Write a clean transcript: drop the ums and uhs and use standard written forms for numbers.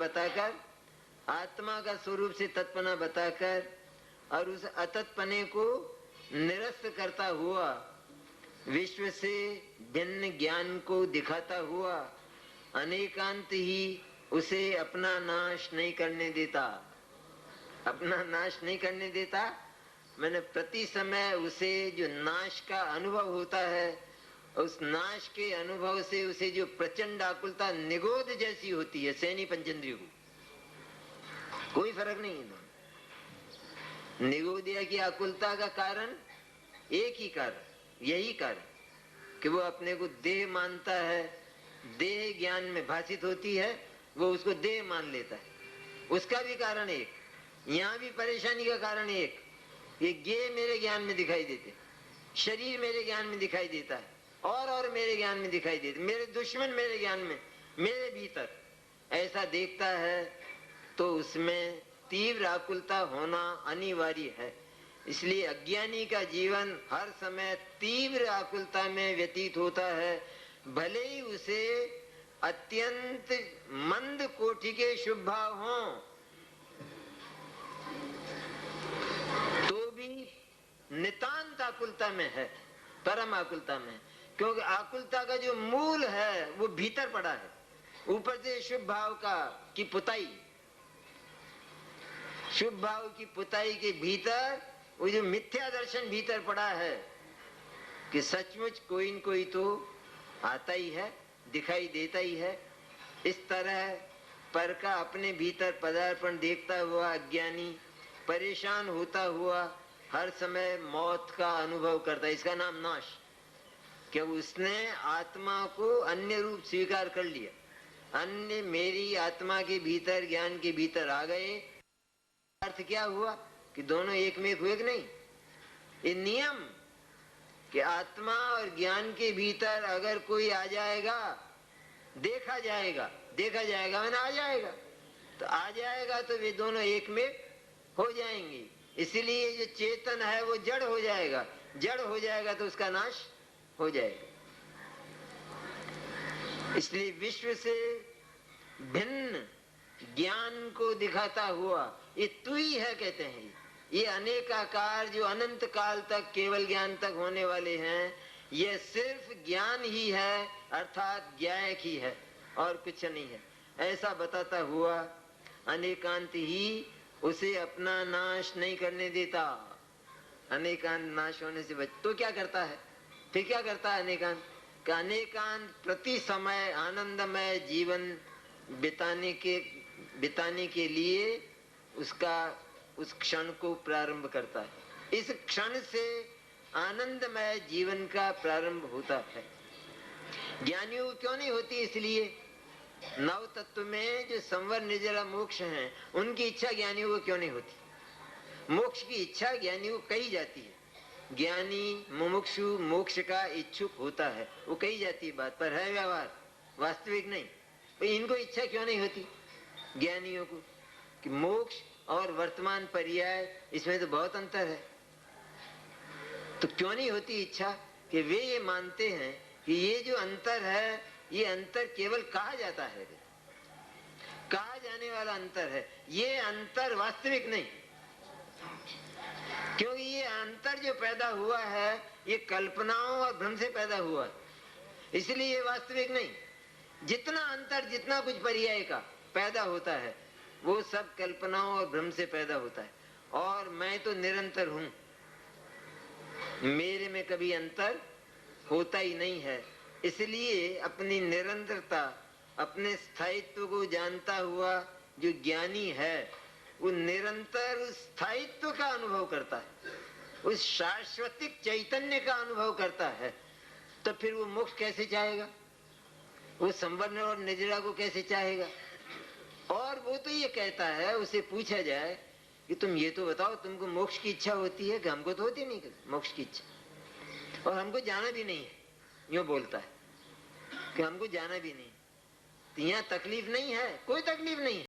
बताकर, आत्मा का स्वरूप से तत्पना बताकर और उस अतत्पने को निरस्त करता हुआ विश्व से भिन्न ज्ञान को दिखाता हुआ अनेकांत ही उसे अपना नाश नहीं करने देता। अपना नाश नहीं करने देता मैंने प्रति समय उसे जो नाश का अनुभव होता है, उस नाश के अनुभव से उसे जो प्रचंड आकुलता निगोद जैसी होती है सैनी पंचेंद्रिय को, कोई फर्क नहीं है। निगोदिया की आकुलता का कारण एक ही कारण, यही कारण कि वो अपने को देह मानता है, देह ज्ञान में भाषित होती है, वो उसको देह मान लेता है। उसका भी कारण एक, यहाँ भी परेशानी का कारण एक, ये गे मेरे ज्ञान में दिखाई देते, शरीर मेरे ज्ञान में दिखाई देता है, और मेरे ज्ञान में दिखाई देते, मेरे दुश्मन मेरे ज्ञान में, मेरे भीतर ऐसा देखता है तो उसमें तीव्र आकुलता होना अनिवार्य है। इसलिए अज्ञानी का जीवन हर समय तीव्र आकुलता में व्यतीत होता है, भले ही उसे अत्यंत मंद कोटि के शुभ भाव हों तो भी नितांत आकुलता में है, परम आकुलता में, क्योंकि आकुलता का जो मूल है वो भीतर पड़ा है। ऊपर से शुभ भाव का की पुताई, शुभ भाव की पुताई के भीतर वो जो मिथ्या दर्शन भीतर पड़ा है कि सचमुच कोई न कोई तो आता ही है, दिखाई देता ही है। इस तरह पर का अपने भीतर पदार्पण देखता हुआ अज्ञानी परेशान होता हुआ हर समय मौत का अनुभव करता है। इसका नाम नाश, कि उसने आत्मा को अन्य रूप स्वीकार कर लिया, अन्य मेरी आत्मा के भीतर ज्ञान के भीतर आ गए। अर्थ क्या हुआ कि दोनों एक में एक हुए कि नहीं। ये नियम कि आत्मा और ज्ञान के भीतर अगर कोई आ जाएगा, देखा जाएगा, देखा जाएगा मैंने आ जाएगा, तो आ जाएगा तो वे दोनों एक में हो जाएंगे। इसलिए जो चेतन है वो जड़ हो जाएगा, जड़ हो जाएगा तो उसका नाश हो जाएगा। इसलिए विश्व से भिन्न ज्ञान को दिखाता हुआ ये तू ही है कहते हैं। ये अनेकाकार जो अनंत काल तक केवल ज्ञान तक होने वाले हैं, ये सिर्फ ज्ञान ही है, अर्थात ज्ञायक ही है और कुछ नहीं है। ऐसा बताता हुआ अनेकांत ही उसे अपना नाश नहीं करने देता। अनेकांत नाश होने से बच तो क्या करता है, फिर क्या करता है अनेकांत का? अनेकांत प्रति समय आनंदमय जीवन बिताने के लिए उसका उस क्षण को प्रारंभ करता है। इस क्षण से आनंदमय जीवन का प्रारंभ होता है। ज्ञानियों को क्यों नहीं होती? इसलिए नव तत्व में जो संवर निर्जरा मोक्ष हैं, उनकी इच्छा ज्ञानियों को क्यों नहीं होती? मोक्ष की इच्छा ज्ञानियों को कही जाती है। ज्ञानी मुमुक्षु मोक्ष का इच्छुक होता है, वो कही जाती है बात, पर है व्यवहार वास्तविक नहीं। तो इनको इच्छा क्यों नहीं होती ज्ञानियों को कि मोक्ष और वर्तमान पर्याय इसमें तो बहुत अंतर है। तो क्यों नहीं होती इच्छा कि वे ये मानते हैं कि ये जो अंतर है, ये अंतर केवल कहा जाता है, कहा जाने वाला अंतर है, ये अंतर वास्तविक नहीं। क्योंकि ये अंतर जो पैदा हुआ है ये कल्पनाओं और भ्रम से पैदा हुआ है, इसलिए ये वास्तविक नहीं। जितना अंतर, जितना कुछ पर्याय का पैदा होता है वो सब कल्पनाओं और भ्रम से पैदा होता है। और मैं तो निरंतर हूं, मेरे में कभी अंतर होता ही नहीं है। इसलिए अपनी निरंतरता, अपने स्थायित्व को जानता हुआ जो ज्ञानी है वो निरंतर उस स्थायित्व का अनुभव करता है, उस शाश्वतिक चैतन्य का अनुभव करता है। तो फिर वो मोक्ष कैसे चाहेगा? वो संवर्ण और निर्जरा को कैसे चाहेगा? और वो तो ये कहता है, उसे पूछा जाए कि तुम ये तो बताओ, तुमको मोक्ष की इच्छा होती है? कि हमको तो होती नहीं मोक्ष की इच्छा, और हमको जाना भी नहीं है। यूं बोलता है कि हमको जाना भी नहीं। तो यहाँ तकलीफ नहीं है, कोई तकलीफ नहीं है।